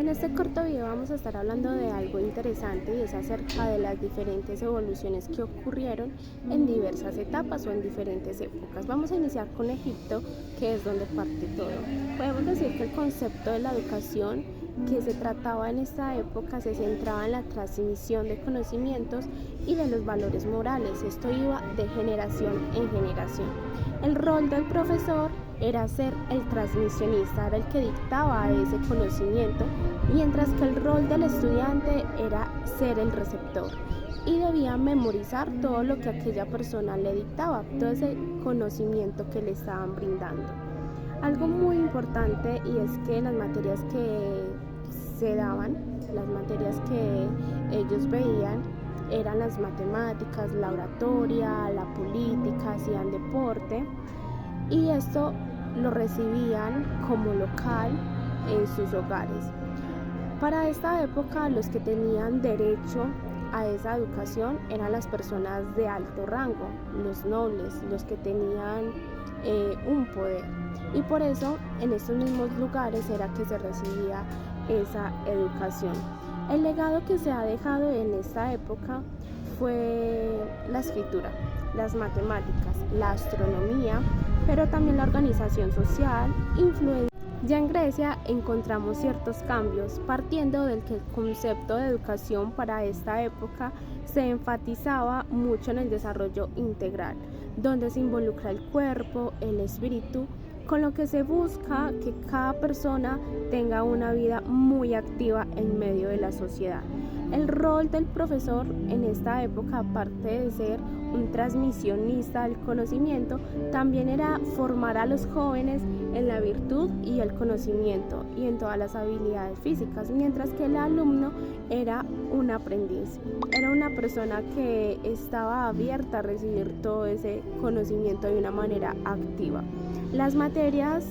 En este corto video vamos a estar hablando de algo interesante y es acerca de las diferentes evoluciones que ocurrieron en diversas etapas o en diferentes épocas. Vamos a iniciar con Egipto, que es donde parte todo. Podemos decir que el concepto de la educación que se trataba en esta época se centraba en la transmisión de conocimientos y de los valores morales. Esto iba de generación en generación. El rol del profesor era ser el transmisionista, era el que dictaba ese conocimiento, mientras que el rol del estudiante era ser el receptor y debía memorizar todo lo que aquella persona le dictaba, todo ese conocimiento que le estaban brindando. Algo muy importante y es que las materias que se daban, las materias que ellos veían, eran las matemáticas, la oratoria, la política, hacían deporte y esto lo recibían como local en sus hogares. Para esta época los que tenían derecho a esa educación eran las personas de alto rango, los nobles, los que tenían un poder, y por eso en estos mismos lugares era que se recibía esa educación. El legado que se ha dejado en esta época fue la escritura, las matemáticas, la astronomía, pero también la organización social, influencia. Ya en Grecia encontramos ciertos cambios, partiendo del que el concepto de educación para esta época se enfatizaba mucho en el desarrollo integral, donde se involucra el cuerpo, el espíritu, con lo que se busca que cada persona tenga una vida muy activa en medio de la sociedad. El rol del profesor en esta época, aparte de ser un transmisionista del conocimiento, también era formar a los jóvenes en la virtud y el conocimiento y en todas las habilidades físicas, mientras que el alumno era un aprendiz, era una persona que estaba abierta a recibir todo ese conocimiento de una manera activa. Las materias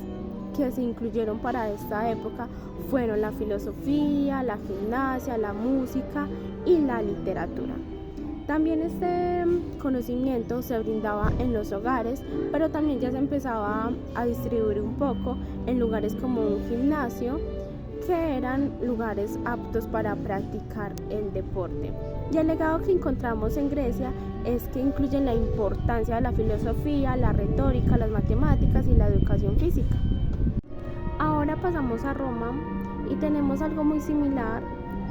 que se incluyeron para esta época fueron la filosofía, la gimnasia, la música y la literatura. También este conocimiento se brindaba en los hogares, pero también ya se empezaba a distribuir un poco en lugares como un gimnasio, que eran lugares aptos para practicar el deporte. Y el legado que encontramos en Grecia es que incluye la importancia de la filosofía, la retórica, las matemáticas y la educación física. Ahora pasamos a Roma y tenemos algo muy similar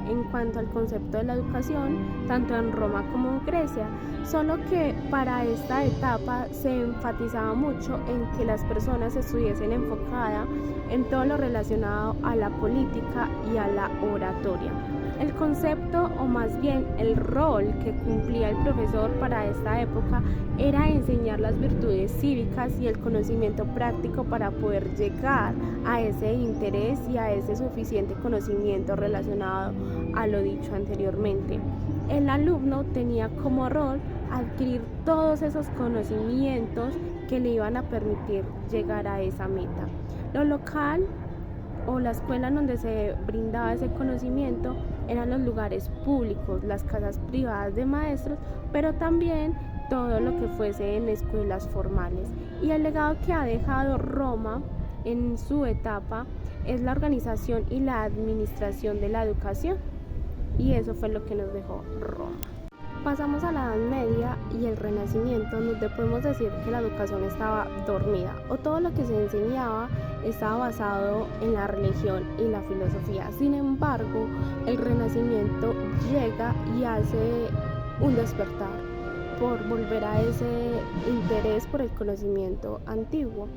en cuanto al concepto de la educación, tanto en Roma como en Grecia, solo que para esta etapa se enfatizaba mucho en que las personas estuviesen enfocadas en todo lo relacionado a la política y a la oratoria. El concepto, o más bien el rol que cumplía el profesor para esta época, era enseñar las virtudes cívicas y el conocimiento práctico para poder llegar a ese interés y a ese suficiente conocimiento relacionado a lo dicho anteriormente. El alumno tenía como rol adquirir todos esos conocimientos que le iban a permitir llegar a esa meta. Lo local o la escuela en donde se brindaba ese conocimiento eran los lugares públicos, las casas privadas de maestros, pero también todo lo que fuese en escuelas formales. Y el legado que ha dejado Roma en su etapa es la organización y la administración de la educación, y eso fue lo que nos dejó Roma. Pasamos a la Edad Media y el Renacimiento, donde podemos decir que la educación estaba dormida, o todo lo que se enseñaba estaba basado en la religión y la filosofía. Sin embargo, el Renacimiento llega y hace un despertar por volver a ese interés por el conocimiento antiguo.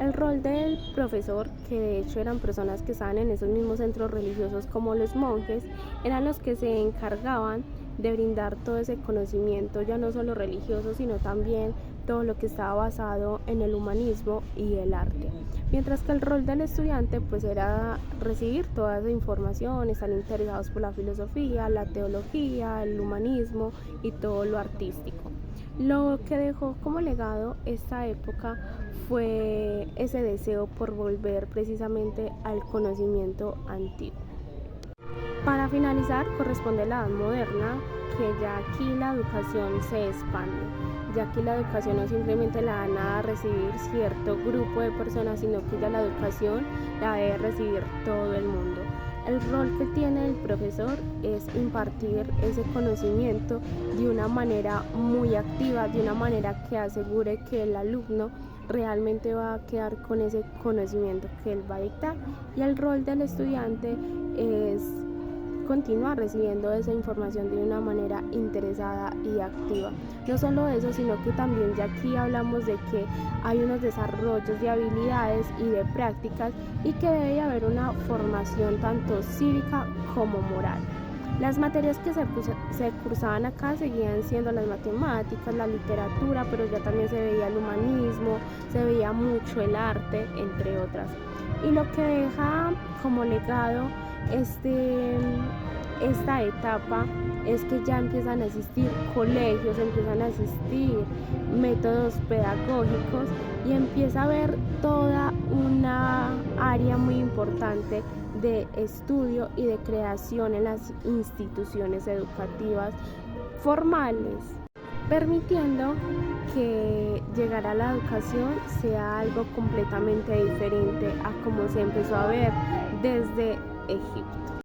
El rol del profesor, que de hecho eran personas que estaban en esos mismos centros religiosos como los monjes, eran los que se encargaban de brindar todo ese conocimiento, ya no solo religioso, sino también todo lo que estaba basado en el humanismo y el arte. Mientras que el rol del estudiante pues era recibir toda esa información, estar interesados por la filosofía, la teología, el humanismo y todo lo artístico. Lo que dejó como legado esta época fue ese deseo por volver precisamente al conocimiento antiguo. Para finalizar, corresponde la edad moderna, que ya aquí la educación se expande. Ya aquí la educación no simplemente la dan a recibir cierto grupo de personas, sino que ya la educación la debe recibir todo el mundo. El rol que tiene el profesor es impartir ese conocimiento de una manera muy activa, de una manera que asegure que el alumno realmente va a quedar con ese conocimiento que él va a dictar. Y el rol del estudiante es continuar recibiendo esa información de una manera interesada y activa. No solo eso, sino que también ya aquí hablamos de que hay unos desarrollos de habilidades y de prácticas y que debe haber una formación tanto cívica como moral. Las materias que se cursaban acá seguían siendo las matemáticas, la literatura, pero ya también se veía el humanismo, se veía mucho el arte, entre otras. Y lo que deja como legado esta etapa es que ya empiezan a existir colegios, empiezan a existir métodos pedagógicos y empieza a haber toda una área muy importante de estudio y de creación en las instituciones educativas formales, permitiendo que llegar a la educación sea algo completamente diferente a como se empezó a ver desde Egipto.